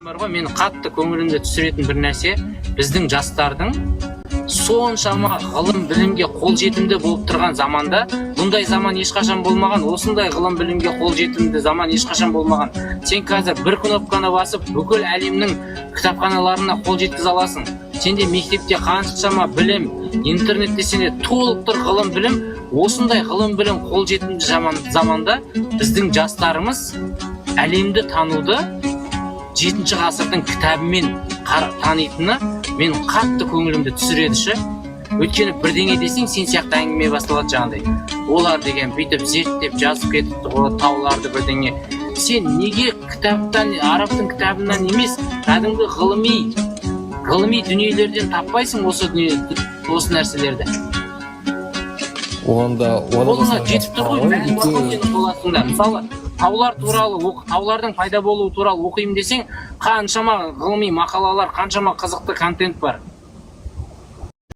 Бар ғой, мені қатты көңілімде түсіретін бір нәрсе, біздің жастардың соншама ғылым білімге қолжетімді болып тұрған заманда, бұндай заман ешқашан болмаған, осындай ғылым білімге қолжетімді заман ешқашан болмаған. Сен қазір бір кнопканы басып, бүкіл әлемнің кітапханаларына қол жеткізе аласың. Сенде мектепте қаншама білім, интернетте сенде толық тұр ғылым білім, осындай ғылым білім қолжетімді заманда біздің жастарымыз әлемді тануды 7-ші ғасырдың кітабымен танитыны мен қатты көңілімді түсіредіші. Өйткені бірдеңе десең, сен сияқты әңгіме басталады жаңағыдай. Олар деген бүйтіп зерттеп жазып кетіпті ғой тауларды бірдеңе. Сен неге кітаптан, арабтың кітабынан емес, кәдімгі ғылыми дүниелерден таппайсың осы нәрселерді? Қолыңа жетіп тұр ғой, бәрін оқып боласың да. Мысалы, таулар туралы, таулардың пайда болуы туралы оқимын десең, қаншама ғылыми мақалалар, қаншама қызықты контент бар.